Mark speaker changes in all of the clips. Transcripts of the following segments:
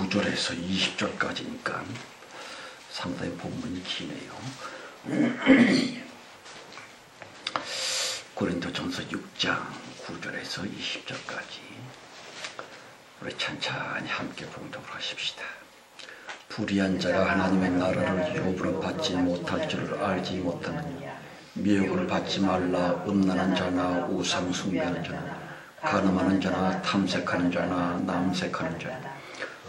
Speaker 1: 9절에서 20절까지니까 상당히 본문이 기네요. 고린도전서 6장 9절에서 20절까지 우리 천천히 함께 봉독을 하십시다. 불의한 자가 하나님의 나라를 유업으로 받지 못할 줄을 알지 못하느냐. 미혹을 받지 말라. 음란한 자나 우상 숭배하는 자나 간음하는 자나 탐색하는 자나 남색하는 자나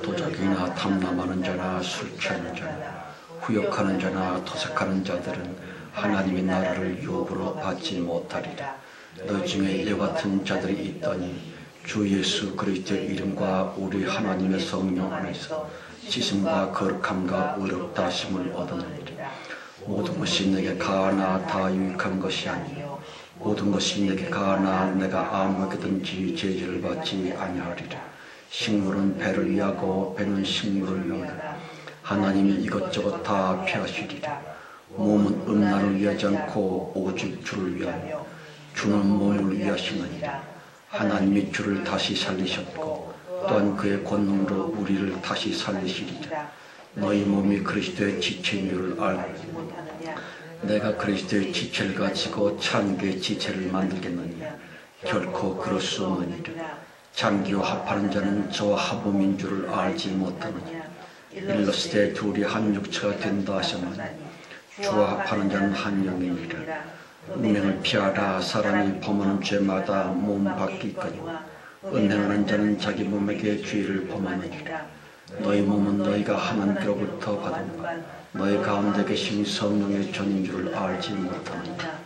Speaker 1: 도적이나 탐남하는 자나 술 취하는 자나 후욕하는 자나 토색하는 자들은 하나님의 나라를 유업으로 받지 못하리라. 너희 중에 이와 같은 자들이 있더니 주 예수 그리스도의 이름과 우리 하나님의 성령 안에서 지심과 거룩함과 의롭다 하심을 얻었느니라. 모든 것이 내게 가하나 다 유익한 것이 아니요 모든 것이 내게 가하나 내가 아무에게든지 제지를 받지 아니하리라. 식물은 배를 위하고 배는 식물을 위하여 하나님이 이것저것 다 피하시리라. 몸은 음란을 위하지 않고 오직 주를 위하여 주는 몸을 위하시느니라. 하나님이 주를 다시 살리셨고 또한 그의 권능으로 우리를 다시 살리시리라. 너희 몸이 그리스도의 지체인 줄 알고 내가 그리스도의 지체를 가지고 창기의 지체를 만들겠느냐. 결코 그럴 수 없느니라. 창기와 합하는 자는 저와 합음인 줄을 알지 못하느냐. 일렀을 때 둘이 한 육체가 된다 하셨느니 주와 합하는 자는 한 영이니라. 음행을 피하라. 사람이 범하는 죄마다 몸 밖에 있거니와 은행하는 자는 자기 몸에게 죄를 범하느니라. 너희 몸은 너희가 하나님께로부터 받은 바 너희 가운데 계신 성령의 전인 줄을 알지 못하느냐.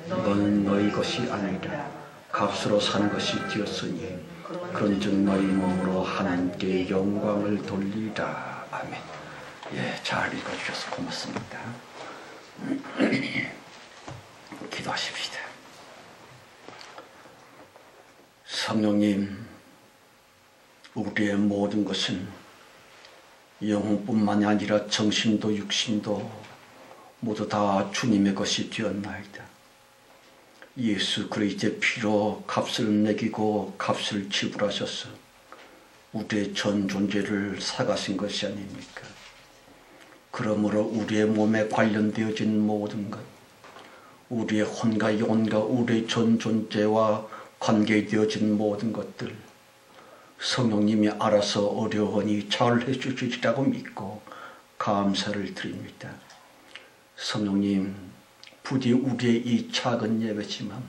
Speaker 1: 너는 너희 것이 아니라 값으로 산 것이 되었으니 그런즉 너희 몸으로 하나님께 영광을 돌리라. 아멘. 예, 잘 읽어주셔서 고맙습니다. 기도하십시다. 성령님, 우리의 모든 것은 영혼뿐만이 아니라 정신도 육신도 모두 다 주님의 것이 되었나이다. 예수 그리스도의 피로 값을 매기고 값을 지불하셔서 우리의 전 존재를 사가신 것이 아닙니까? 그러므로 우리의 몸에 관련되어진 모든 것, 우리의 혼과 영혼과 우리의 전 존재와 관계되어진 모든 것들 성령님이 알아서 어려우니 잘 해주시리라고 믿고 감사를 드립니다. 성령님, 부디 우리의 이 작은 예배지만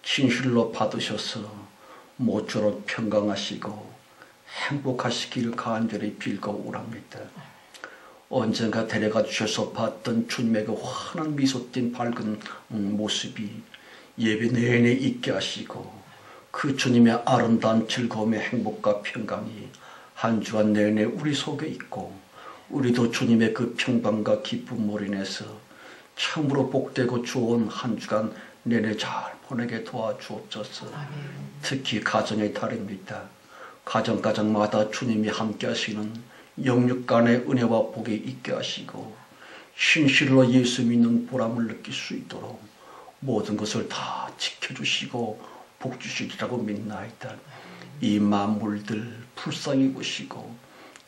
Speaker 1: 진실로 받으셔서 모쪼록 평강하시고 행복하시기를 간절히 빌고 오랍니다. 언젠가 데려가 주셔서 봤던 주님의 그 환한 미소 띤 밝은 모습이 예배 내내 있게 하시고 그 주님의 아름다운 즐거움의 행복과 평강이 한 주간 내내 우리 속에 있고 우리도 주님의 그 평강과 기쁨으로 인해서 참으로 복되고 좋은 한 주간 내내 잘 보내게 도와주옵소서. 특히 가정의 달입니다. 가정마다 주님이 함께 하시는 영육간의 은혜와 복이 있게 하시고 신실로 예수 믿는 보람을 느낄 수 있도록 모든 것을 다 지켜주시고 복 주시리라고 믿나이다. 이 만물들 불쌍히 보시고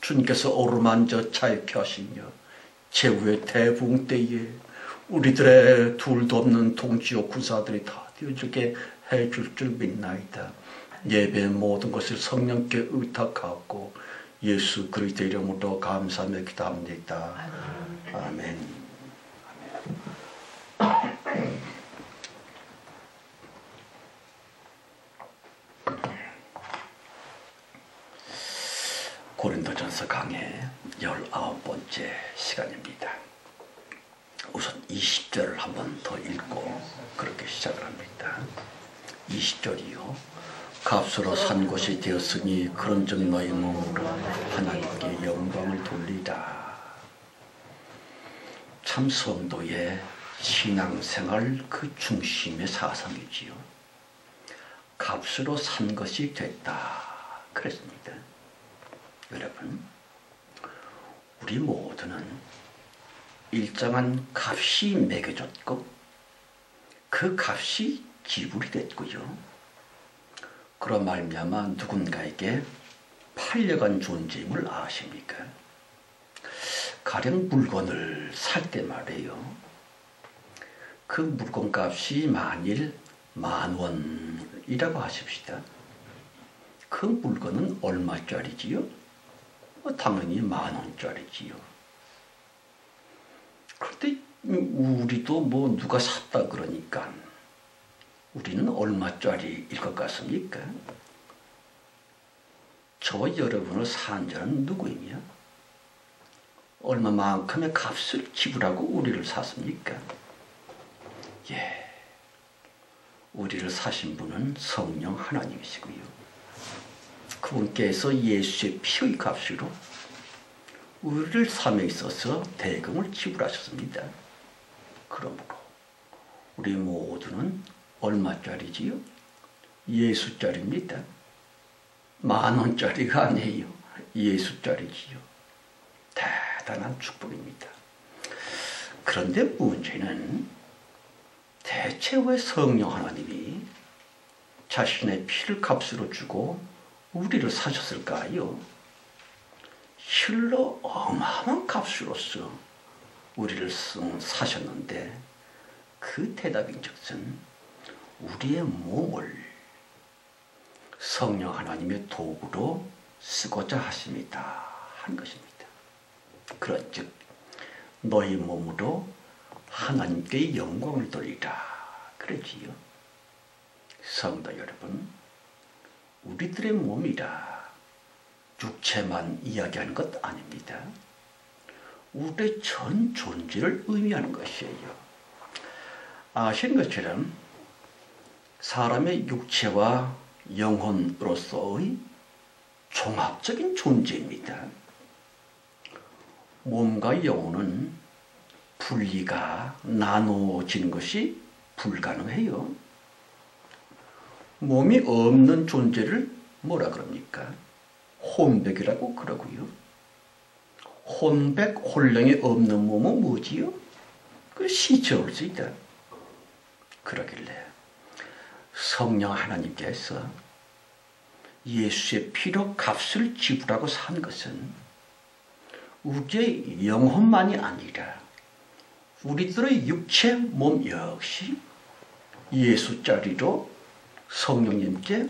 Speaker 1: 주님께서 어루만져 자유케 하시며 제후의 대부흥 때에 우리들의 둘도 없는 동지요 군사들이 다 되어지게 해줄 줄 믿나이다. 예배의 모든 것을 성령께 의탁하고 예수 그리스도의 이름으로 감사하며 기도합니다. 아멘. 고린도전서 강의 19번째 시간입니다. 우선 20절을 한 번 더 읽고 그렇게 시작을 합니다. 20절이요. 값으로 산 것이 되었으니 그런즉 너희 몸으로 하나님께 영광을 돌리라. 참 성도의 신앙생활 그 중심의 사상이지요. 값으로 산 것이 됐다 그랬습니다. 여러분, 우리 모두는 일정한 값이 매겨졌고 그 값이 지불이 됐고요. 그런 말미암아 누군가에게 팔려간 존재임을 아십니까? 가령 물건을 살 때 말이에요. 그 물건값이 만일 10,000원이라고 하십시다. 그 물건은 얼마짜리지요? 당연히 10,000원짜리지요. 그런데 우리도 뭐 누가 샀다 그러니까 우리는 얼마짜리일 것 같습니까? 저와 여러분을 산 자는 누구이며 얼마만큼의 값을 지불하고 우리를 샀습니까? 예, 우리를 사신 분은 성령 하나님이시고요. 그분께서 예수의 피의 값으로 우리를 삶에 있어서 대금을 지불하셨습니다. 그러므로 우리 모두는 얼마짜리지요? 예수짜리입니다. 10,000원짜리가 아니에요. 예수짜리지요. 대단한 축복입니다. 그런데 문제는 대체 왜 성령 하나님이 자신의 피를 값으로 주고 우리를 사셨을까요? 실로 어마어마한 값으로서 우리를 사셨는데 그 대답인즉슨 우리의 몸을 성령 하나님의 도구로 쓰고자 하십니다. 한 것입니다. 그런즉 너희 몸으로 하나님께 영광을 돌리라 그러지요. 성도 여러분, 우리들의 몸이라 육체만 이야기하는 것 아닙니다. 우리의 전 존재를 의미하는 것이에요. 아시는 것처럼 사람의 육체와 영혼으로서의 종합적인 존재입니다. 몸과 영혼은 분리가 나눠지는 것이 불가능해요. 몸이 없는 존재를 뭐라 그럽니까? 혼백이라고 그러고요. 혼백, 혼령이 없는 몸은 뭐지요? 그 시체일 수 있다. 그러길래 성령 하나님께서 예수의 피로 값을 지불하고 산 것은 우리의 영혼만이 아니라 우리들의 육체 몸 역시 예수짜리로 성령님께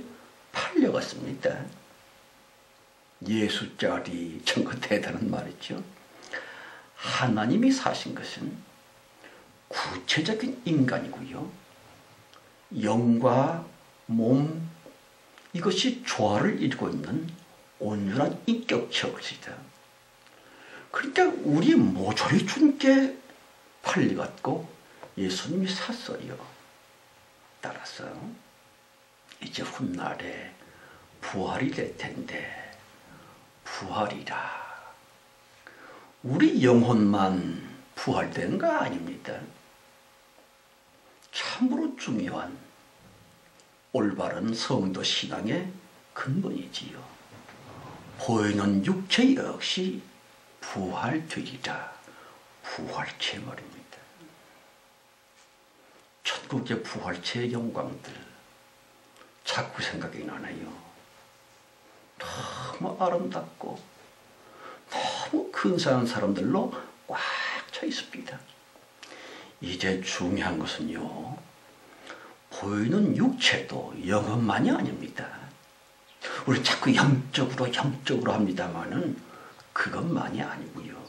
Speaker 1: 팔려갔습니다. 예수짜리, 정말 대단한 말이죠. 하나님이 사신 것은 구체적인 인간이고요. 영과 몸, 이것이 조화를 이루고 있는 온전한 인격체입니다. 그러니까 우리 모조리 주님께 팔려갔고 예수님이 샀어요. 따라서 이제 훗날에 부활이 될 텐데 부활이라 우리 영혼만 부활되는 거 아닙니다. 참으로 중요한 올바른 성도 신앙의 근본이지요. 보이는 육체 역시 부활되리라. 부활체 말입니다. 천국의 부활체의 영광들 자꾸 생각이 나네요. 너무 아름답고 너무 근사한 사람들로 꽉 차 있습니다. 이제 중요한 것은요, 보이는 육체도 영혼만이 아닙니다. 우리 자꾸 영적으로 합니다마는 그것만이 아니고요.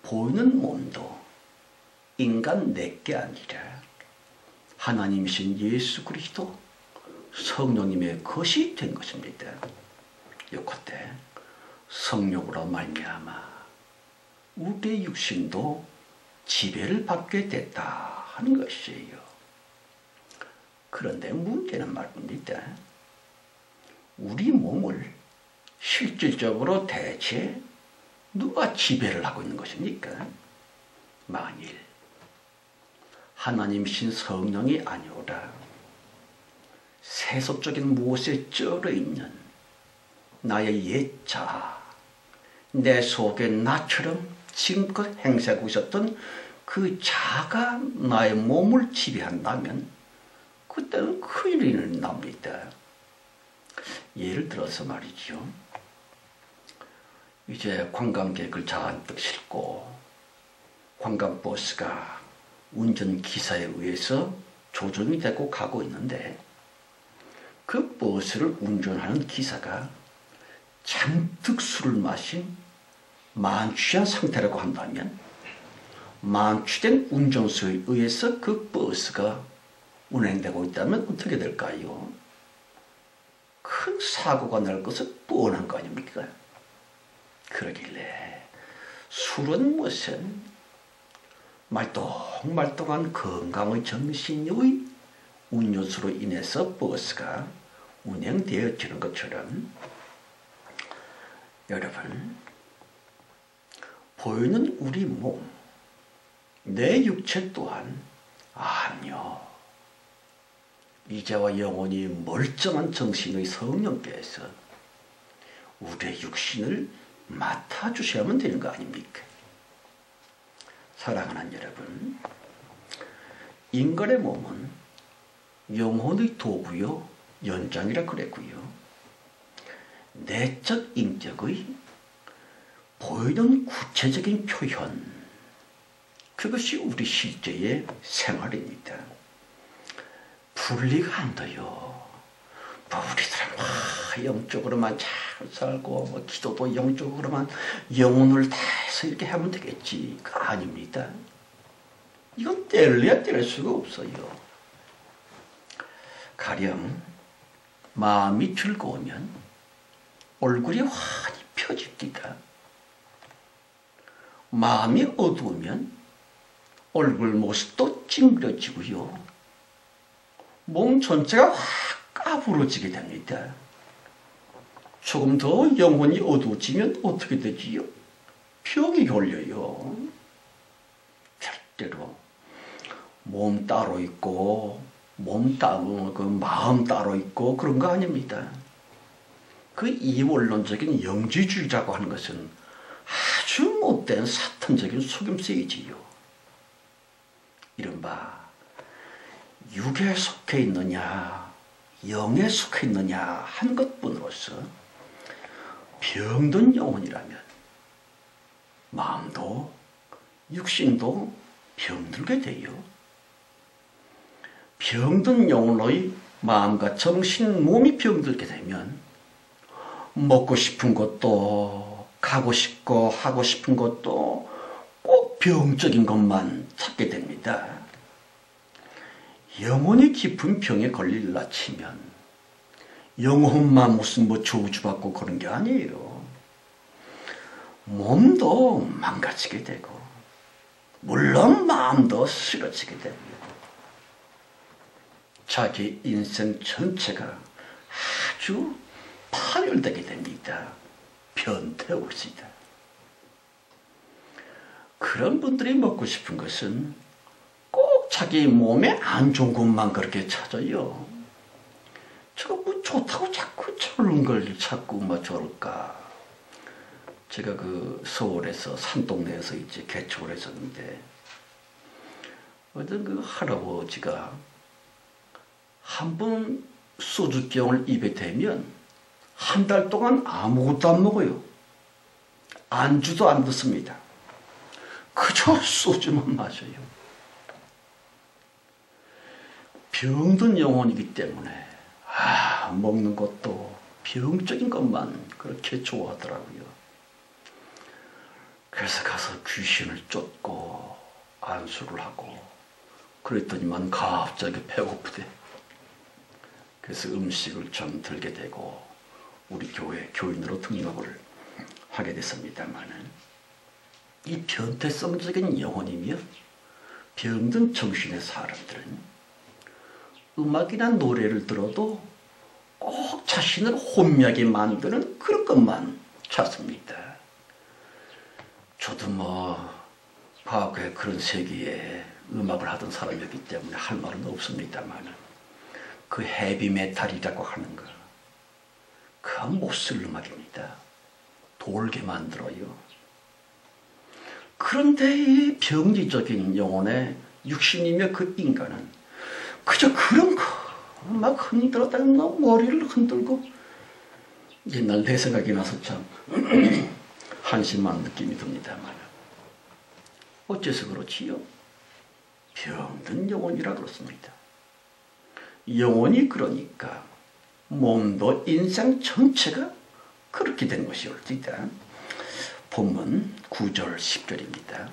Speaker 1: 보이는 몸도 인간 내게 아니라 하나님이신 예수 그리스도 성령님의 것이 된 것입니다. 요컨대 성령으로 말미암아 우리의 육신도 지배를 받게 됐다 하는 것이에요. 그런데 문제는 말입니다. 우리 몸을 실질적으로 대체 누가 지배를 하고 있는 것입니까? 만일 하나님이신 성령이 아니오라 세속적인 무엇에 쩔어 있는 나의 옛 자아, 내 속에 나처럼 지금껏 행세하고 있었던 그 자아가 나의 몸을 지배한다면 그때는 큰일이 납니다. 예를 들어서 말이죠. 이제 관광객을 잔뜩 싣고 관광버스가 운전기사에 의해서 조종이 되고 가고 있는데 그 버스를 운전하는 기사가 잔뜩 술을 마신 만취한 상태라고 한다면 만취된 운전수에 의해서 그 버스가 운행되고 있다면 어떻게 될까요? 큰 사고가 날 것은 뻔한 거 아닙니까? 그러길래 술은 무슨 말똥말똥한 건강의 정신의 운전수로 인해서 버스가 운행되어지는 것처럼 여러분 보이는 우리 몸, 내 육체 또한 아니요. 이제와 영원히 멀쩡한 정신의 성령께서 우리의 육신을 맡아주셔야만 되는 거 아닙니까? 사랑하는 여러분, 인간의 몸은 영혼의 도구요 연장이라 그랬고요. 내적 인격의 보이는 구체적인 표현, 그것이 우리 실제의 생활입니다. 분리가 안 돼요. 우리들은 영적으로만 잘 살고 기도도 영적으로만 영혼을 다해서 이렇게 하면 되겠지. 그거 아닙니다. 이건 뗄래야 뗄 수가 없어요. 가령 마음이 즐거우면 얼굴이 환히 펴집니다. 마음이 어두우면 얼굴 모습도 찡그려지고요. 몸 전체가 확 까부러지게 됩니다. 조금 더 영혼이 어두워지면 어떻게 되지요? 병이 걸려요. 절대로 몸 따로 있고 몸 따로 그 마음 따로 있고 그런 거 아닙니다. 그 이원론적인 영지주의라고 하는 것은 아주 못된 사탄적인 속임수이지요. 이른바 육에 속해 있느냐 영에 속해 있느냐 한 것뿐으로서 병든 영혼이라면 마음도 육신도 병들게 돼요. 병든 영혼의 마음과 정신, 몸이 병들게 되면 먹고 싶은 것도 가고 싶고 하고 싶은 것도 꼭 병적인 것만 찾게 됩니다. 영혼이 깊은 병에 걸릴라 치면 영혼만 무슨 저주받고 그런 게 아니에요. 몸도 망가지게 되고 물론 마음도 쓰러지게 됩니다. 자기 인생 전체가 아주 파열되게 됩니다. 변태옵시다. 그런 분들이 먹고 싶은 것은 꼭 자기 몸에 안 좋은 것만 그렇게 찾아요. 저거 뭐 좋다고 자꾸 저런 걸 자꾸 저럴까. 제가 그 서울에서 산동네에서 이제 개척을 했었는데 어떤 그 할아버지가 한 번 소주병을 입에 대면 한 달 동안 아무것도 안 먹어요. 안주도 안 듣습니다. 그저 소주만 마셔요. 병든 영혼이기 때문에 먹는 것도 병적인 것만 그렇게 좋아하더라고요. 그래서 가서 귀신을 쫓고 안수를 하고 그랬더니만 갑자기 배고프대. 그래서 음식을 좀 들게 되고 우리 교회 교인으로 등록을 하게 됐습니다만은 이 변태성적인 영혼이며 병든 정신의 사람들은 음악이나 노래를 들어도 꼭 자신을 혼미하게 만드는 그런 것만 찾습니다. 저도 과거에 그런 세계에 음악을 하던 사람이었기 때문에 할 말은 없습니다만 그 헤비메탈이라고 하는 거 그건 못쓸 음악입니다. 돌게 만들어요. 그런데 이 병리적인 영혼의 육신이며 그 인간은 그저 그런 거 막 흔들었다가 머리를 흔들고 옛날 내 생각이 나서 참 한심한 느낌이 듭니다만 어째서 그렇지요? 병든 영혼이라 그렇습니다. 영혼이 그러니까 몸도 인생 전체가 그렇게 된 것이 올 수 있다. 본문 9절 10절입니다.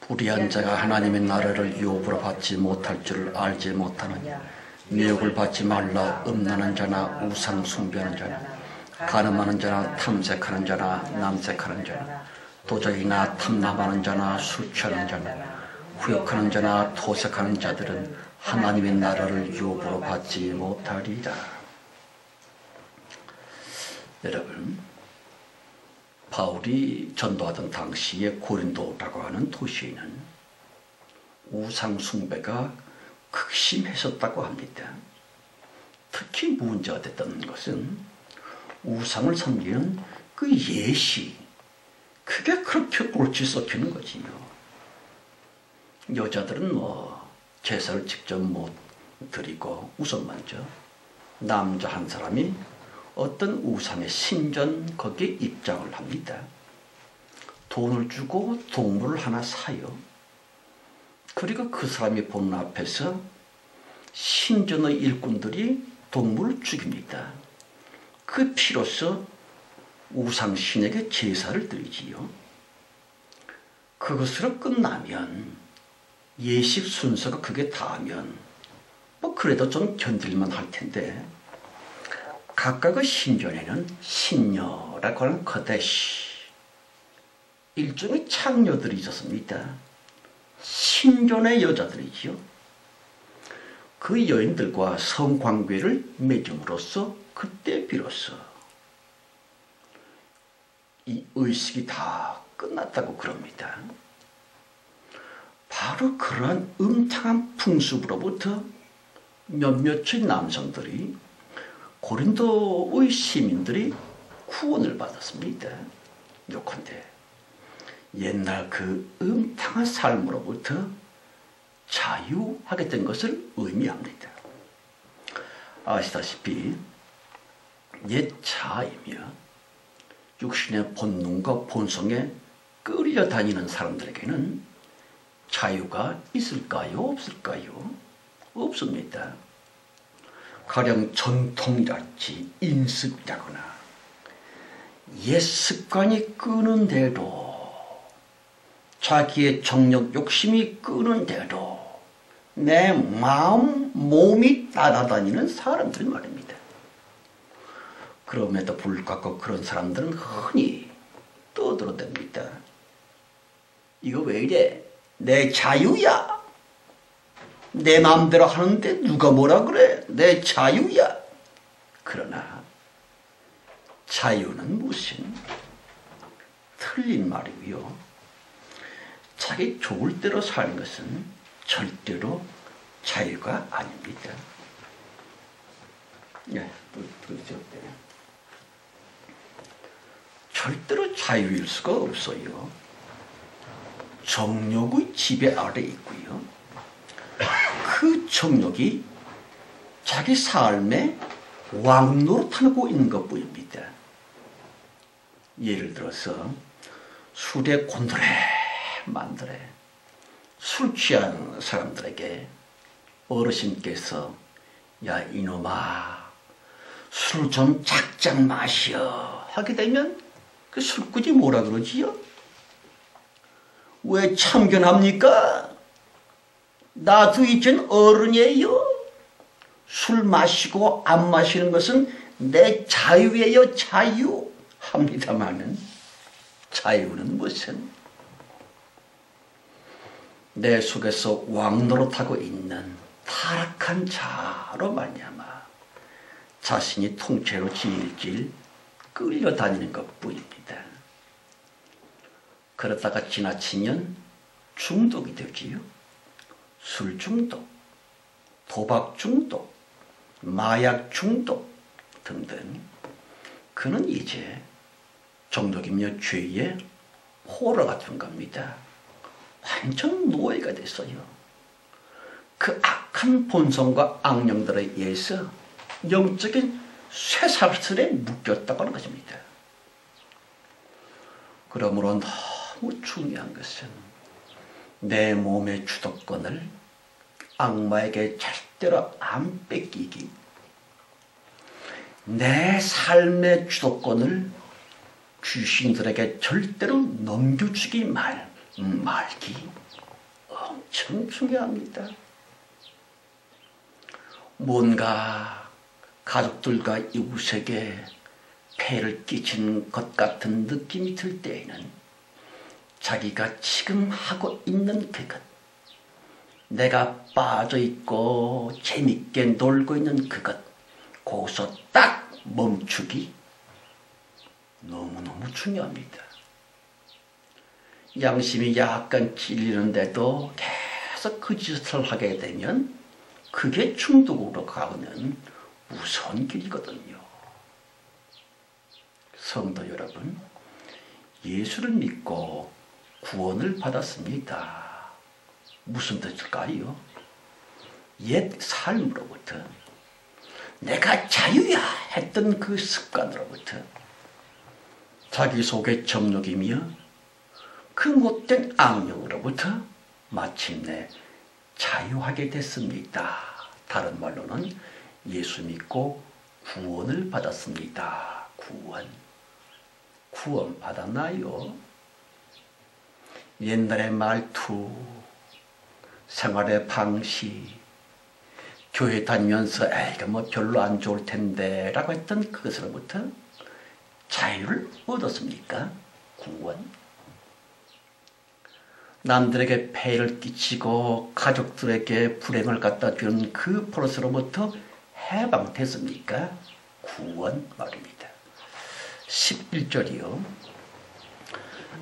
Speaker 1: 불의한 자가 하나님의 나라를 유업으로 받지 못할 줄을 알지 못하느니 미혹을 받지 말라. 음란한 자나 우상 숭배하는 자나 간음하는 자나 탐색하는 자나 남색하는 자나 도적이나 탐남하는 자나 술 취하는 자나 후욕하는 자나 토색하는 자들은 하나님의 나라를 유업으로 받지 못하리라. 여러분, 바울이 전도하던 당시에 고린도라고 하는 도시에는 우상 숭배가 극심했었다고 합니다. 특히 문제가 됐던 것은 우상을 섬기는 그 예시, 그게 그렇게 꼴찌 썩히는 거지요. 여자들은 제사를 직접 못 드리고 우선 먼저 남자 한 사람이 어떤 우상의 신전 거기에 입장을 합니다. 돈을 주고 동물을 하나 사요. 그리고 그 사람이 보는 앞에서 신전의 일꾼들이 동물을 죽입니다. 그 피로써 우상신에게 제사를 드리지요. 그것으로 끝나면 예식 순서가 그게 다하면 그래도 좀 견딜만 할 텐데 각각의 신전에는 신녀라고 하는 거대시 일종의 창녀들이 있었습니다. 신전의 여자들이지요. 그 여인들과 성관계를 맺음으로써 그때 비로소 이 의식이 다 끝났다고 그럽니다. 바로 그러한 음탕한 풍습으로부터 몇몇의 남성들이 고린도의 시민들이 구원을 받았습니다. 요컨대 옛날 그 음탕한 삶으로부터 자유하게 된 것을 의미합니다. 아시다시피 옛 자아이며 육신의 본능과 본성에 끌려다니는 사람들에게는 자유가 있을까요? 없을까요? 없습니다. 가령 전통이랄지 인습이라거나 옛 습관이 끄는 대로 자기의 정력 욕심이 끄는 대로 내 마음, 몸이 따라다니는 사람들 말입니다. 그럼에도 불구하고 그런 사람들은 흔히 떠들어댑니다. 이거 왜 이래? 내 자유야. 내 마음대로 하는데 누가 뭐라 그래? 내 자유야. 그러나 자유는 무슨 틀린 말이고요. 자기 좋을 대로 사는 것은 절대로 자유가 아닙니다. 네, 그렇죠. 절대로 자유일 수가 없어요. 정욕의 지배 아래 있고요. 그 정욕이 자기 삶에 왕노릇하고 있는 것뿐입니다. 예를 들어서 술에 곤드레 만드레 술 취한 사람들에게 어르신께서 야 이놈아 술 좀 작작 마셔 하게 되면 그 술꾼이 뭐라 그러지요? 왜 참견합니까? 나도 이젠 어른이에요. 술 마시고 안 마시는 것은 내 자유예요. 자유 합니다마는 자유는 무슨 내 속에서 왕노릇하고 있는 타락한 자로 말미암아 자신이 통째로 질질 끌려다니는 것뿐입니다. 그러다가 지나치면 중독이 되지요. 술 중독, 도박 중독, 마약 중독 등등. 그는 이제 정독이며 죄의 포로 같은 겁니다. 완전 노예가 됐어요. 그 악한 본성과 악령들에 의해서 영적인 쇠사슬에 묶였다고 하는 것입니다. 그러므로 너무 중요한 것은 내 몸의 주도권을 악마에게 절대로 안 뺏기기, 내 삶의 주도권을 귀신들에게 절대로 넘겨주기 말기 엄청 중요합니다. 뭔가 가족들과 이웃에게 폐를 끼친 것 같은 느낌이 들 때에는 자기가 지금 하고 있는 그것, 내가 빠져있고 재밌게 놀고 있는 그것, 거기서 딱 멈추기 너무너무 중요합니다. 양심이 약간 찔리는데도 계속 그 짓을 하게 되면 그게 중독으로 가는 무서운 길이거든요. 성도 여러분, 예수를 믿고 구원을 받았습니다. 무슨 뜻일까요? 옛 삶으로부터, 내가 자유야 했던 그 습관으로부터, 자기 속의 정욕이며 그 못된 악령으로부터 마침내 자유하게 됐습니다. 다른 말로는 예수 믿고 구원을 받았습니다. 구원 받았나요? 옛날의 말투, 생활의 방식, 교회 다니면서 이거 뭐 별로 안 좋을 텐데 라고 했던 그것으로부터 자유를 얻었습니까? 구원. 남들에게 폐를 끼치고 가족들에게 불행을 갖다 주는 그 버릇으로부터 해방됐습니까? 구원 말입니다. 11절이요.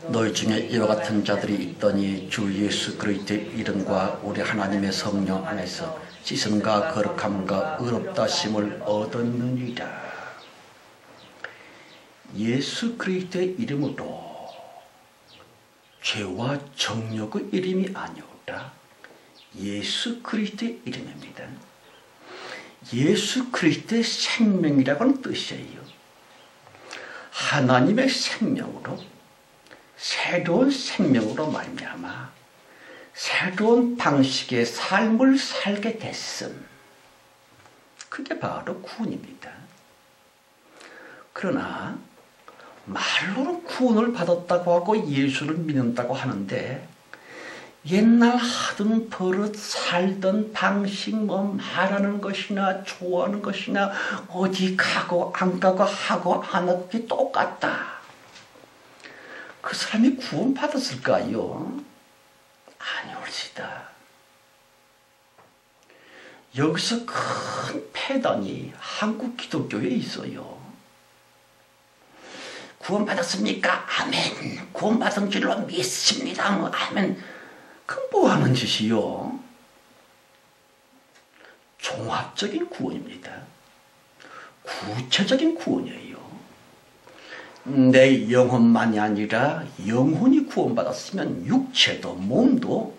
Speaker 1: 너희 중에 이와 같은 자들이 있더니 주 예수 그리스도의 이름과 우리 하나님의 성령 안에서 씻음과 거룩함과 의롭다심을 얻었느니라. 예수 그리스도의 이름으로 죄와 정욕의 이름이 아니오라. 예수 그리스도의 이름입니다. 예수 그리스도의 생명이라고 하는 뜻이에요. 하나님의 생명으로, 새로운 생명으로 말미암아 새로운 방식의 삶을 살게 됐음. 그게 바로 구원입니다. 그러나 말로는 구원을 받았다고 하고 예수를 믿는다고 하는데 옛날 하던 버릇, 살던 방식, 뭐 말하는 것이나 좋아하는 것이나 어디 가고 안 가고 하고 안 하고 그게 똑같다. 그 사람이 구원 받았을까요? 아니올지다. 여기서 큰 폐단이 한국 기독교에 있어요. 구원 받았습니까? 아멘. 구원 받은 줄로 믿습니다. 뭐 아멘. 그건 뭐 하는 짓이요? 종합적인 구원입니다. 구체적인 구원이에요. 내 영혼만이 아니라 영혼이 구원받았으면 육체도 몸도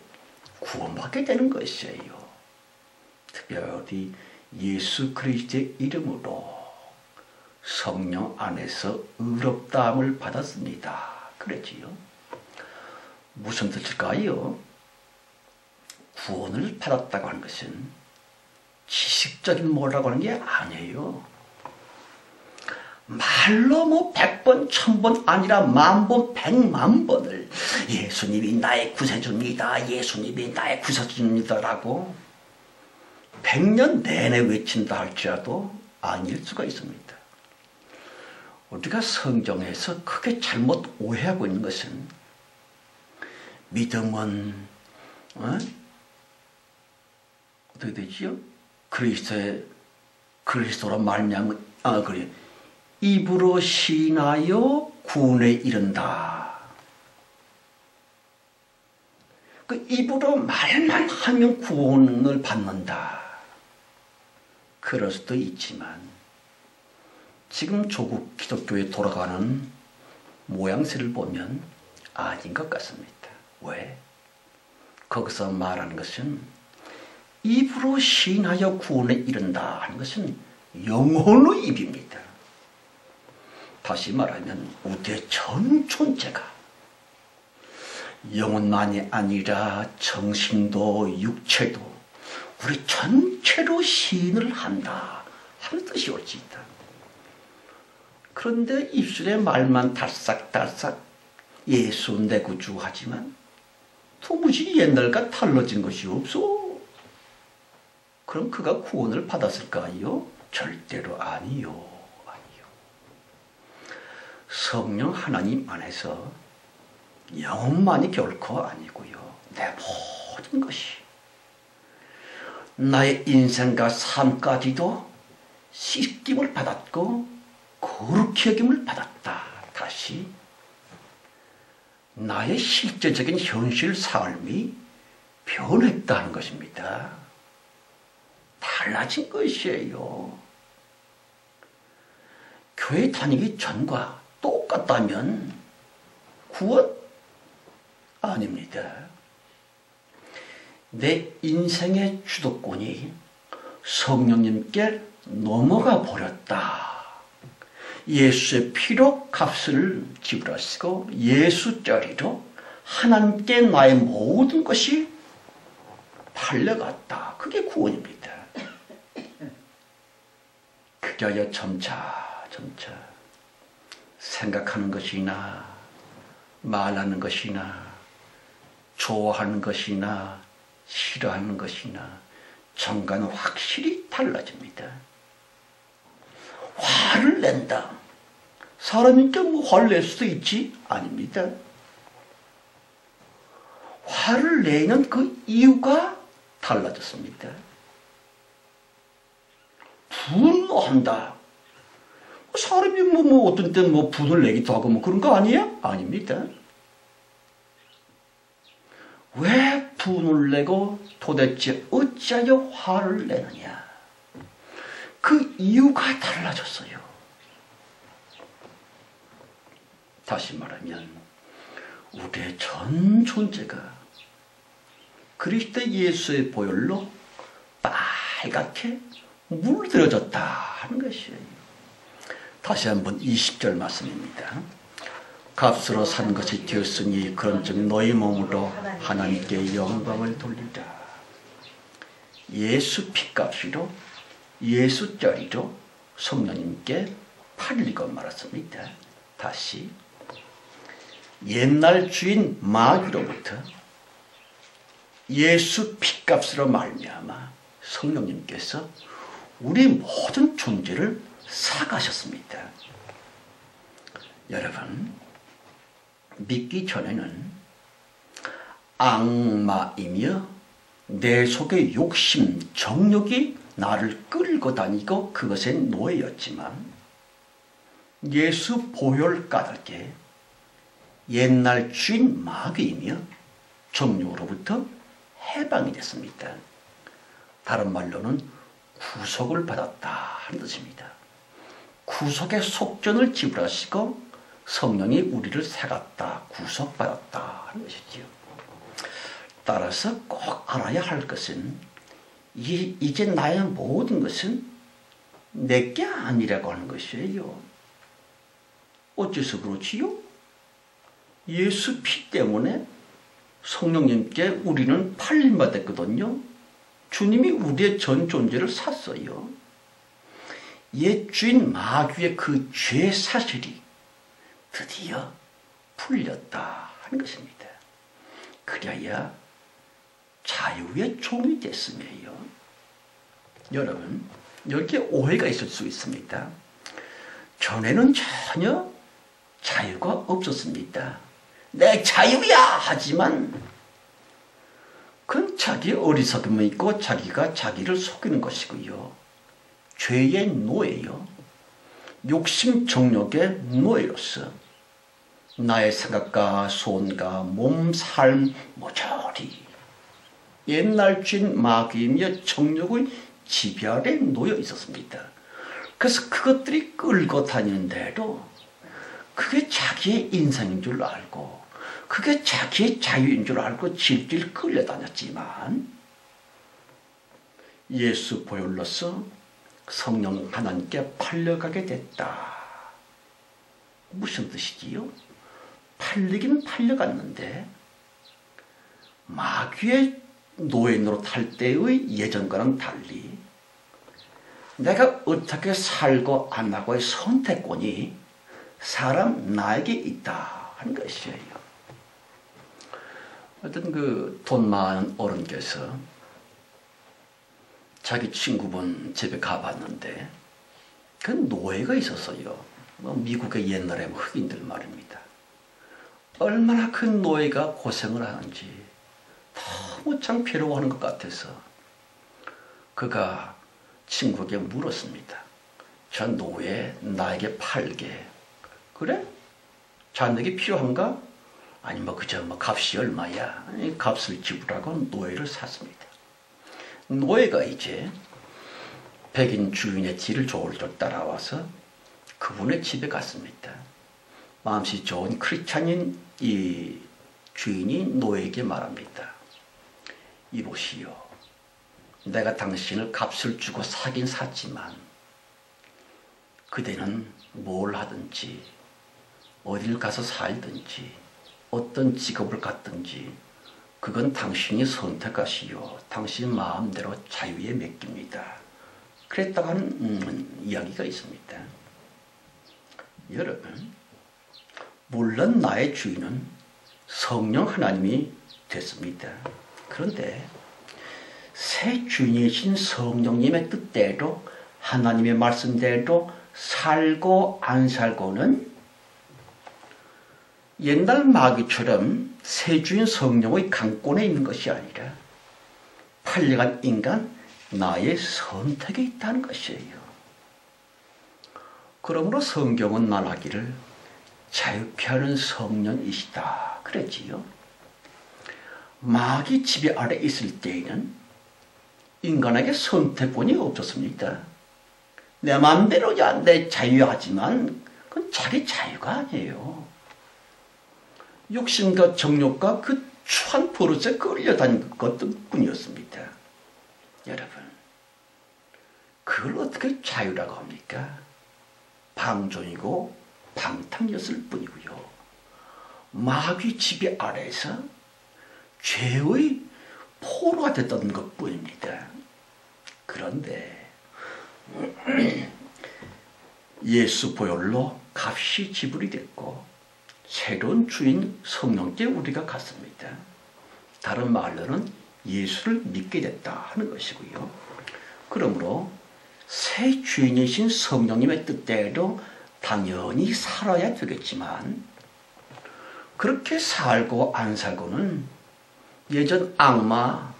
Speaker 1: 구원받게 되는 것이에요. 특별히 예수 그리스도의 이름으로 성령 안에서 의롭다함을 받았습니다. 그랬지요. 무슨 뜻일까요? 구원을 받았다고 하는 것은 지식적인 뭐라고 하는 게 아니에요. 말로 뭐 100번, 1000번 아니라 10,000번, 100,000번을 예수님이 나의 구세주입니다. 예수님이 나의 구세주입니다. 라고 100년 내내 외친다 할지라도 아닐 수가 있습니다. 우리가 성경에서 크게 잘못 오해하고 있는 것은 믿음은 어떻게 되지요? 그리스도로 말미암아 그래. 입으로 시인하여 구원에 이른다. 그 입으로 말만 하면 구원을 받는다. 그럴 수도 있지만 지금 조국 기독교에 돌아가는 모양새를 보면 아닌 것 같습니다. 왜? 거기서 말하는 것은 입으로 시인하여 구원에 이른다 하는 것은 영혼의 입입니다. 다시 말하면 우리의 전 존재가 영혼만이 아니라 정신도 육체도 우리 전체로 시인을 한다 하는 뜻이 올지이다. 그런데 입술에 말만 달싹달싹 예수 내 구주 하지만 도무지 옛날과 달라진 것이 없어. 그럼 그가 구원을 받았을까요? 절대로 아니요. 아니요. 성령 하나님 안에서 영혼만이 결코 아니고요. 내 모든 것이 나의 인생과 삶까지도 씻김을 받았고 거룩히 여김을 받았다. 다시 나의 실제적인 현실 삶이 변했다는 것입니다. 달라진 것이에요. 교회 다니기 전과 똑같다면 구원 아닙니다. 내 인생의 주도권이 성령님께 넘어가 버렸다. 예수의 피로 값을 지불하시고 예수짜리로 하나님께 나의 모든 것이 팔려갔다. 그게 구원입니다. 그리하여 점차 생각하는 것이나 말하는 것이나 좋아하는 것이나 싫어하는 것이나 정가는 확실히 달라집니다. 화를 낸다. 사람이니까 뭐 화를 낼 수도 있지? 아닙니다. 화를 내는 그 이유가 달라졌습니다. 분노한다. 사람이 어떤 때는 분을 내기도 하고 그런 거 아니에요? 아닙니다. 왜 분을 내고 도대체 어찌하여 화를 내느냐? 그 이유가 달라졌어요. 다시 말하면 우리의 전 존재가 그리스도 예수의 보혈로 빨갛게 물들어졌다 하는 것이에요. 다시 한번 20절 말씀입니다. 값으로 산 것이 되었으니 그런즉 너희 몸으로 하나님께 영광을 돌리라. 예수 피값으로 예수짜리로 성령님께 팔리고 말았습니다. 다시 옛날 주인 마귀로부터 예수 피값으로 말미암아 성령님께서 우리 모든 존재를 사가셨습니다. 여러분, 믿기 전에는 악마이며 내 속의 욕심, 정욕이 나를 끌고 다니고 그것의 노예였지만 예수 보혈 까닭에 옛날 주인 마귀이며 정욕으로부터 해방이 됐습니다. 다른 말로는 구속을 받았다 하는 뜻입니다. 구속의 속전을 지불하시고 성령이 우리를 사갔다, 구속받았다 하는 것이지요. 따라서 꼭 알아야 할 것은 이제 나의 모든 것은 내게 아니라고 하는 것이에요. 어째서 그렇지요? 예수 피 때문에 성령님께 우리는 팔림받았거든요. 주님이 우리의 전 존재를 샀어요. 옛 주인 마귀의 그 죄 사실이 드디어 풀렸다 하는 것입니다. 그래야 자유의 종이 됐음이에요. 여러분, 여기에 오해가 있을 수 있습니다. 전에는 전혀 자유가 없었습니다. 내 자유야 하지만 그건 자기의 어리석음이 있고 자기가 자기를 속이는 것이고요. 죄의 노예요. 욕심 정욕의 노예로서 나의 생각과 소원과 몸, 삶 모조리 옛날 주인 마귀이며 정욕의 지배아래 놓여 있었습니다. 그래서 그것들이 끌고 다니는데도 그게 자기의 인생인 줄 알고 그게 자기의 자유인 줄 알고 질질 끌려다녔지만 예수 보혈로서 성령 하나님께 팔려가게 됐다. 무슨 뜻이지요? 팔리긴 팔려갔는데 마귀의 노예 노릇할 때의 예전과는 달리 내가 어떻게 살고 안 하고의 선택권이 사람 나에게 있다 하는 것이에요. 어떤 그 돈 많은 어른께서 자기 친구분 집에 가봤는데 그 노예가 있었어요. 미국의 옛날에 흑인들 말입니다. 얼마나 그 노예가 고생을 하는지 너무 창피로워하는 것 같아서 그가 친구에게 물었습니다. 저 노예 나에게 팔게. 그래? 자네에게 필요한가? 아니 그저 값이 얼마야. 값을 지불하고 노예를 샀습니다. 노예가 이제 백인 주인의 뒤를 졸졸 따라와서 그분의 집에 갔습니다. 마음씨 좋은 크리스찬인 이 주인이 노예에게 말합니다. 이보시오. 내가 당신을 값을 주고 사긴 샀지만 그대는 뭘 하든지 어딜 가서 살든지 어떤 직업을 갖든지 그건 당신이 선택하시오. 당신 마음대로 자유에 맡깁니다. 그랬다고 하는 이야기가 있습니다. 여러분, 물론 나의 주인은 성령 하나님이 됐습니다. 그런데 새 주인이신 성령님의 뜻대로 하나님의 말씀대로 살고 안 살고는 옛날 마귀처럼 새 주인 성령의 강권에 있는 것이 아니라 팔려간 인간 나의 선택에 있다는 것이에요. 그러므로 성경은 말하기를 자유케 하는 성령이시다 그랬지요. 마귀 지배 아래 있을 때에는 인간에게 선택권이 없었습니다. 내 마음대로 내 자유하지만 그건 자기 자유가 아니에요. 욕심과 정욕과 그 추한 버릇에 끌려다닌 것뿐이었습니다. 여러분, 그걸 어떻게 자유라고 합니까? 방종이고 방탕이었을 뿐이고요. 마귀 지배 아래에서 죄의 포로가 됐던 것뿐입니다. 그런데 예수 보혈로 값이 지불이 됐고 새로운 주인 성령께 우리가 갔습니다. 다른 말로는 예수를 믿게 됐다 하는 것이고요. 그러므로 새 주인이신 성령님의 뜻대로 당연히 살아야 되겠지만 그렇게 살고 안 살고는 예전 악마,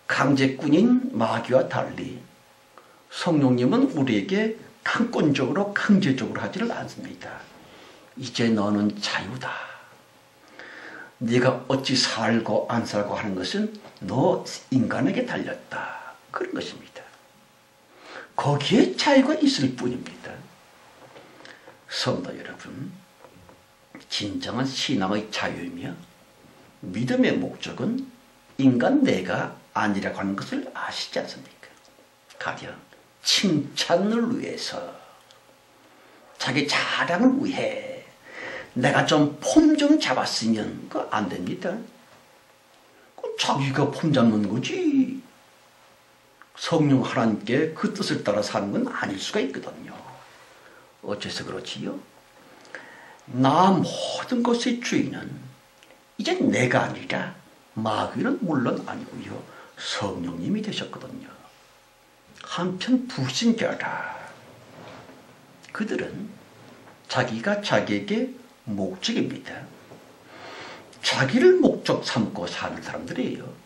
Speaker 1: 강제꾼인 마귀와 달리 성령님은 우리에게 강권적으로 강제적으로 하지를 않습니다. 이제 너는 자유다. 네가 어찌 살고 안 살고 하는 것은 너 인간에게 달렸다. 그런 것입니다. 거기에 자유가 있을 뿐입니다. 성도 여러분, 진정한 신앙의 자유이며 믿음의 목적은 인간 내가 아니라고 하는 것을 아시지 않습니까? 가령 칭찬을 위해서, 자기 자랑을 위해 내가 좀 폼 좀 잡았으면 그거 안 됩니다. 자기가 폼 잡는 거지 성령 하나님께 그 뜻을 따라 사는 건 아닐 수가 있거든요. 어째서 그렇지요? 나 모든 것의 주인은 이제 내가 아니라 마귀는 물론 아니고요. 성령님이 되셨거든요. 한편 불신자라. 그들은 자기가 자기에게 목적입니다. 자기를 목적 삼고 사는 사람들이에요.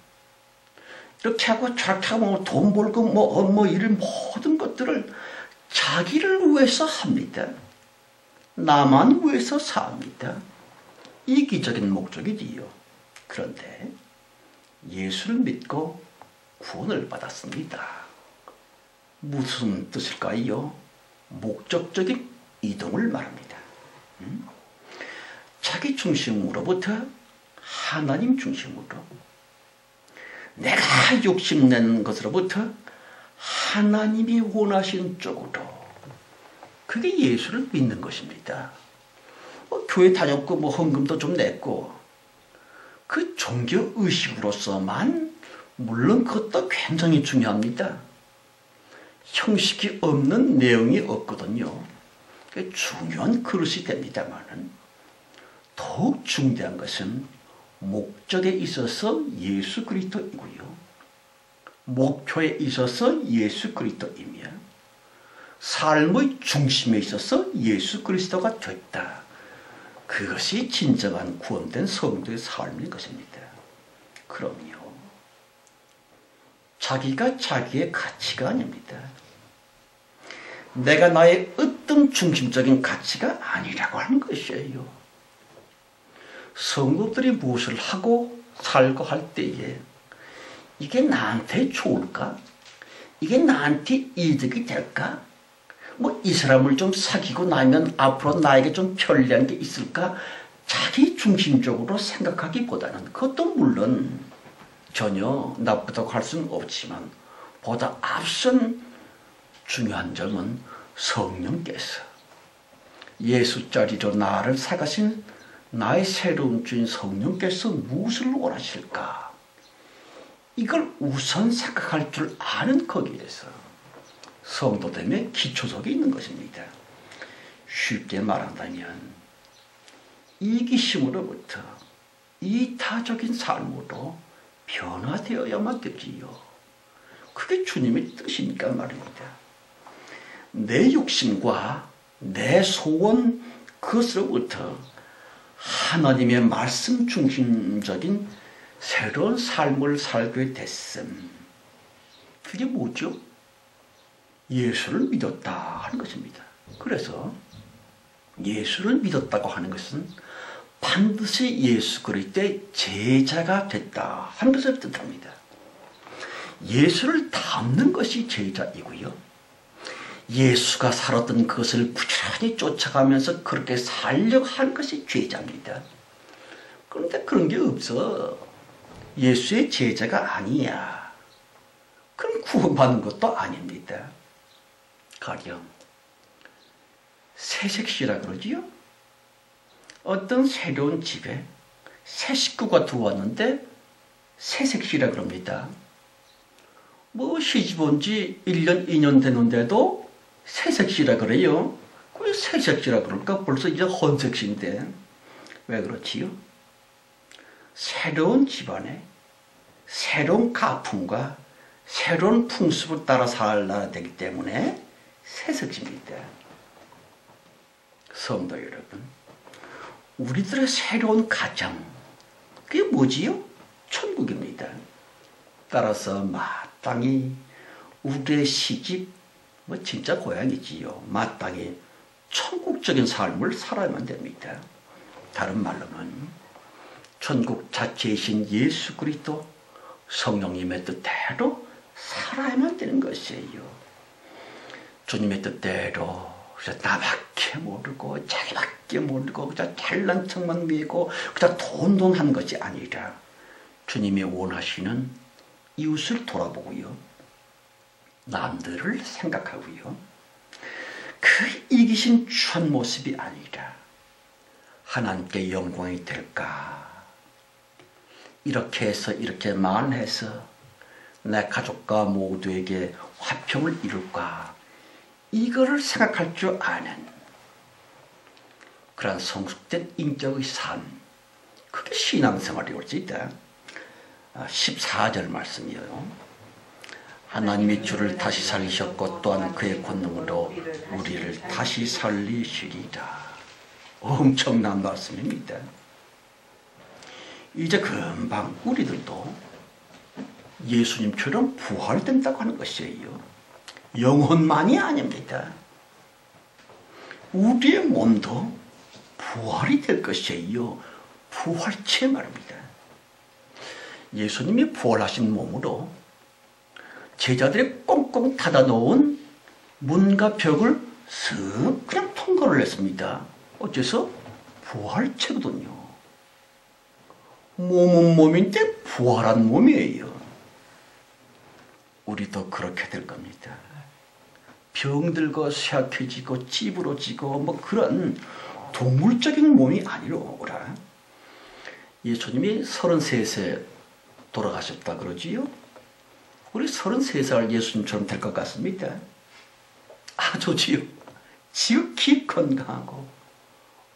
Speaker 1: 이렇게 하고 저렇게 하고 돈 벌고 이런 모든 것들을 자기를 위해서 합니다. 나만 위해서 삽니다. 이기적인 목적이지요. 그런데 예수를 믿고 구원을 받았습니다. 무슨 뜻일까요? 목적적인 이동을 말합니다. 자기 중심으로부터 하나님 중심으로, 내가 욕심내는 것으로부터 하나님이 원하시는 쪽으로, 그게 예수를 믿는 것입니다. 교회 다녔고 헌금도 좀 냈고 그 종교의식으로서만 물론 그것도 굉장히 중요합니다. 형식이 없는 내용이 없거든요. 중요한 그릇이 됩니다만은 더욱 중대한 것은 목적에 있어서 예수 그리스도이고요. 목표에 있어서 예수 그리스도이며 삶의 중심에 있어서 예수 그리스도가 됐다. 그것이 진정한 구원된 성도의 삶인 것입니다. 그럼요. 자기가 자기의 가치가 아닙니다. 내가 나의 어떤 중심적인 가치가 아니라고 하는 것이에요. 성도들이 무엇을 하고 살고 할 때에 이게 나한테 좋을까? 이게 나한테 이득이 될까? 뭐 이 사람을 좀 사귀고 나면 앞으로 나에게 좀 편리한 게 있을까? 자기 중심적으로 생각하기보다는 그것도 물론 전혀 나쁘다고 할 수는 없지만 보다 앞선 중요한 점은 성령께서 예수 자리로 나를 사가신 나의 새로운 주인 성령께서 무엇을 원하실까? 이걸 우선 생각할 줄 아는 거기에서 성도됨의 기초석이 있는 것입니다. 쉽게 말한다면 이기심으로부터 이타적인 삶으로 변화되어야만 되지요. 그게 주님의 뜻이니까 말입니다. 내 욕심과 내 소원 그것으로부터 하나님의 말씀 중심적인 새로운 삶을 살게 됐음. 그게 뭐죠? 예수를 믿었다 하는 것입니다. 그래서 예수를 믿었다고 하는 것은 반드시 예수 그리스도의 제자가 됐다 하는 것을 뜻합니다. 예수를 닮는 것이 제자이고요. 예수가 살았던 그것을 부지런히 쫓아가면서 그렇게 살려고 하는 것이 제자입니다. 그런데 그런 게 없어. 예수의 제자가 아니야. 그럼 구원받는 것도 아닙니다. 가령 새색시라 그러지요. 어떤 새로운 집에 새 식구가 들어왔는데 새색시라 그럽니다. 뭐 시집 온 지 1년, 2년 됐는데도 새색시라 그래요. 왜 새색시라 그럴까? 벌써 이제 헌색시인데. 왜 그렇지요? 새로운 집안에 새로운 가풍과 새로운 풍습을 따라 살아야 되기 때문에 새색시입니다. 성도 여러분, 우리들의 새로운 가정, 그게 뭐지요? 천국입니다. 따라서 마땅히 우리의 시집, 뭐 진짜 고향이지요. 마땅히 천국적인 삶을 살아야만 됩니다. 다른 말로는 천국 자체이신 예수 그리스도 성령님의 뜻대로 살아야만 되는 것이에요. 주님의 뜻대로 나밖에 모르고 자기밖에 모르고 그냥 잘난 척만 미고 그냥 돈 하는 것이 아니라 주님이 원하시는 이웃을 돌아보고요. 남들을 생각하고요. 그 이기신 추한 모습이 아니라 하나님께 영광이 될까? 이렇게 해서 이렇게 말해서 내 가족과 모두에게 화평을 이룰까? 이거를 생각할 줄 아는 그런 성숙된 인격의 삶, 그게 신앙생활이 올 수 있다. 14절 말씀이에요. 하나님이 주를 다시 살리셨고 또한 그의 권능으로 우리를 다시 살리시리라. 엄청난 말씀입니다. 이제 금방 우리들도 예수님처럼 부활된다고 하는 것이에요. 영혼만이 아닙니다. 우리의 몸도 부활이 될 것이에요. 부활체 말입니다. 예수님이 부활하신 몸으로 제자들이 꽁꽁 닫아놓은 문과 벽을 쓱 그냥 통과를 했습니다. 어째서? 부활체거든요. 몸은 몸인데 부활한 몸이에요. 우리도 그렇게 될 겁니다. 병들고 쇠약해지고 찌부러지고 뭐 그런 동물적인 몸이 아니라 예수님이 33세 돌아가셨다 그러지요. 우리 33살 예수님처럼 될 것 같습니다. 아주지요. 지극히 건강하고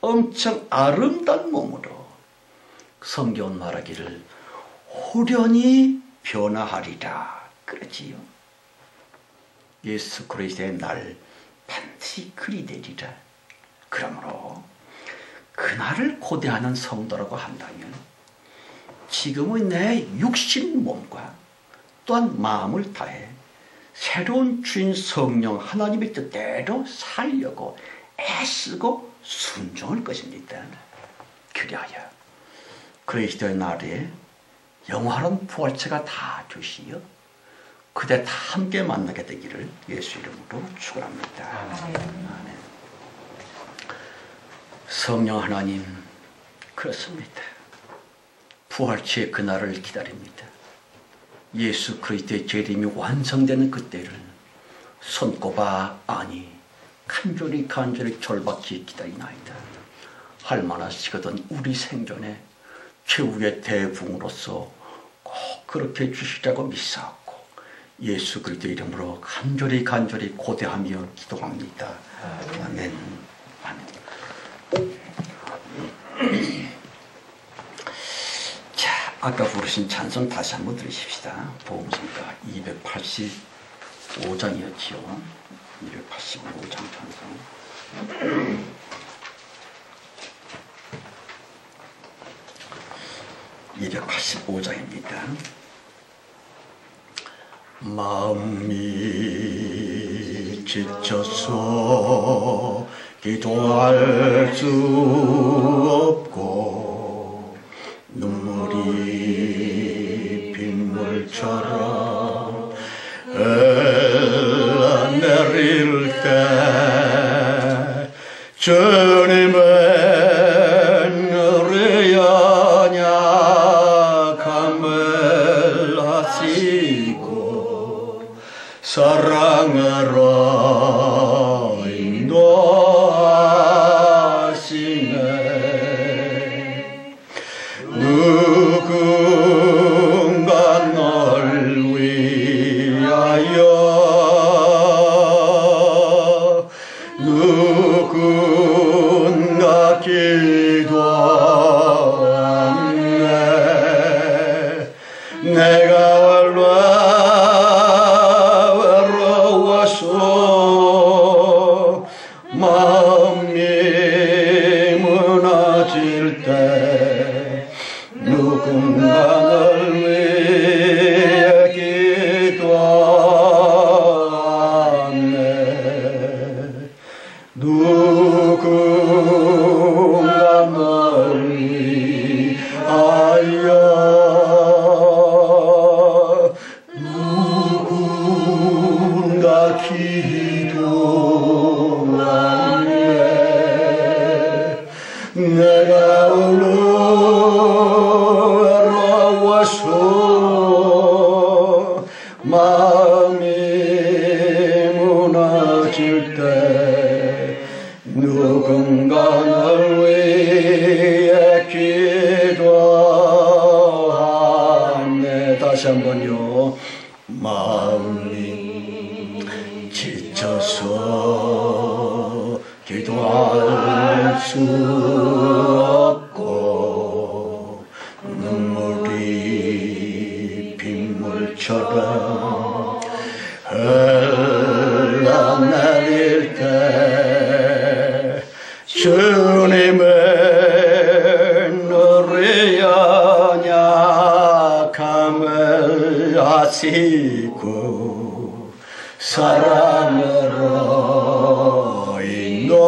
Speaker 1: 엄청 아름다운 몸으로 성경은 말하기를 호련히 변화하리라 그러지요. 예수 그리스도의 날 반드시 그리 되리라. 그러므로 그날을 고대하는 성도라고 한다면 지금의 내 육신 몸과 또한 마음을 다해 새로운 주인 성령 하나님의 뜻대로 살려고 애쓰고 순종할 것입니다. 그리하여 그리스도의 날에 영원한 부활체가 다 주시어 그대 다 함께 만나게 되기를 예수 이름으로 축원합니다. 아멘. 성령 하나님, 그렇습니다. 부활체의 그날을 기다립니다. 예수 그리스도의 재림이 완성되는 그때를 손꼽아 아니 간절히 절박히 기다리나이다. 할 만하시거든 우리 생전에 최후의 대붕으로서 꼭 그렇게 주시자고 믿사옵고 예수 그리스도 이름으로 간절히 고대하며 기도합니다. 아멘. 아멘. 자, 아까 부르신 찬송 다시 한번 들으십시다. 복음성가 285장이었지요. 285장 찬송. 285장입니다. 마음이 지쳐서 기도할 수 없고 눈물이 빗물처럼 흘러내릴 때 주님의 우리 연약함을 하시고 사랑으로 인도하시네. 누군가 널 위하여 누군가 기도하네. 내가 외로워서 마음이 무너질 때 누군가 널 위해 기도하네. 누군가 널 위하여 누군가 기도하네. 내가 외로워서 마음이 무너질 때 누군가 널 위해 기도하네. 다시 한번요. 마음이 지쳐서 기도할 수 없고 눈물이 빗물처럼 흘러내릴 때 주님은 우리 연약함을 아시고 사랑으로 인도하시네.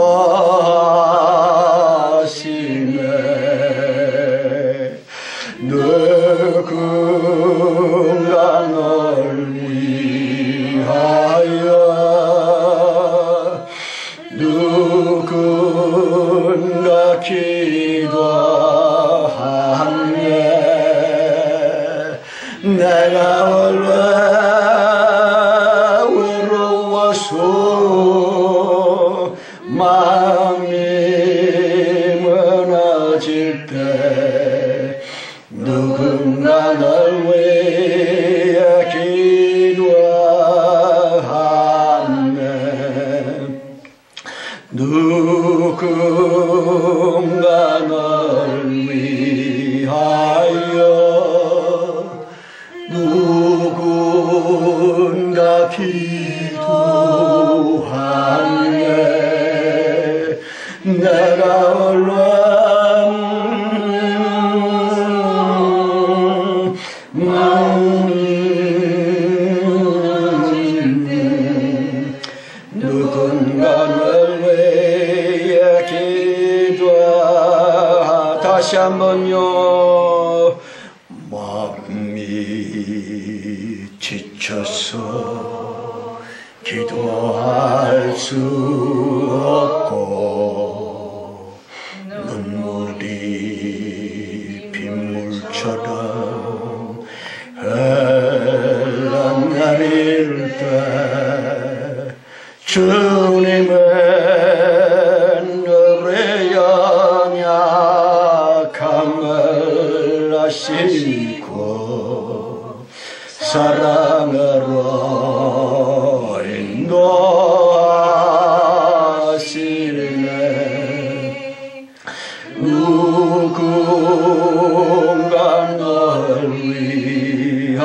Speaker 1: 누군가 널 위하여 누군가 기도하네. 내가 외로워서 마음이 무너질 때 마음이 지쳐서 기도할 수 없고 눈물이 빗물처럼 흘러내릴 때 주님은 우리의 연약함을 아시고 사랑으로 인도하시네. 누군가 널 위하여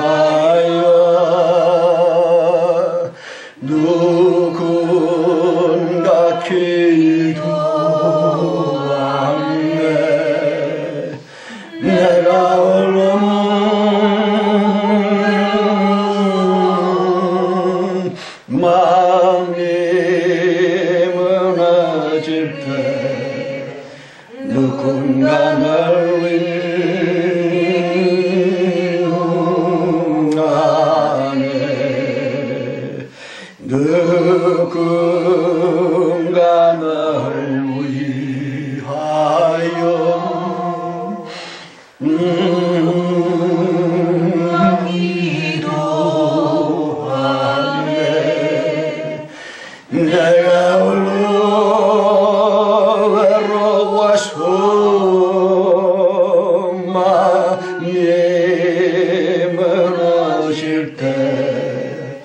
Speaker 1: 누군가 기도하네. 내가 마음이 무너질 때 누군가 널 위하네. 누군가 널 위하여 기도하네. 내가 홀로 외로워서 마음이 무너질 때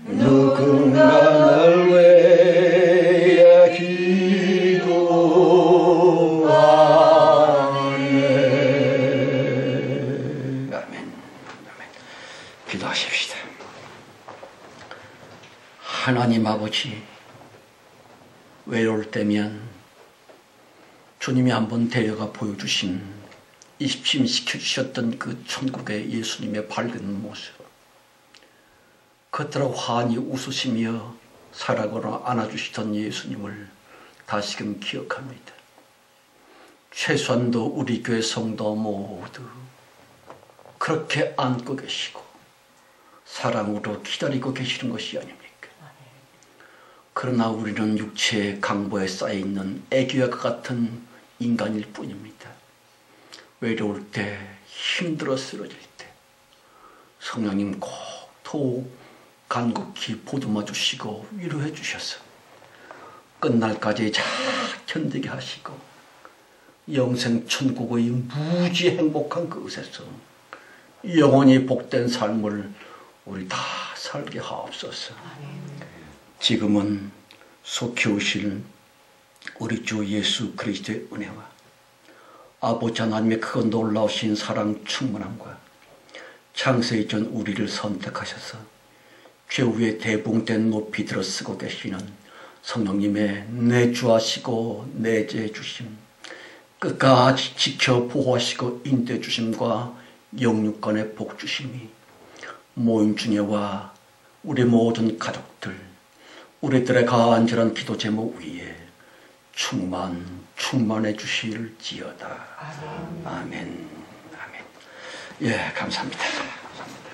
Speaker 1: 누군가 널 위해 기도하네. 아멘. 기도하십시다. 하나님 아버지, 외로울 때면 주님이 한번 데려가 보여주신 입심시켜주셨던 그 천국의 예수님의 밝은 모습, 겉으로 환히 웃으시며 사랑으로 안아주시던 예수님을 다시금 기억합니다. 최소한도 우리 교회 성도 모두 그렇게 안고 계시고 사랑으로 기다리고 계시는 것이 아닙니까? 그러나 우리는 육체의 강보에 쌓여있는 애기와 같은 인간일 뿐입니다. 외로울 때, 힘들어 쓰러질 때 성령님 꼭 더욱 간곡히 보듬어 주시고 위로해 주셔서 끝날까지 잘 견디게 하시고 영생 천국의 무지 행복한 그곳에서 영원히 복된 삶을 우리 다 살게 하옵소서. 지금은 속히 오실 우리 주 예수 그리스도의 은혜와 아버지 하나님의 그 놀라우신 사랑 충만함과 창세 이전 우리를 선택하셔서 최후의 대봉된 높이 들어 쓰고 계시는 성령님의 내주하시고 내재해 주심, 끝까지 지켜 보호하시고 인도해 주심과 영육간의 복 주심이 모임 중에와 우리 모든 가족들, 우리들의 간절한 기도 제목 위에 충만해 주실지어다. 아멘. 아멘. 예, 감사합니다. 감사합니다.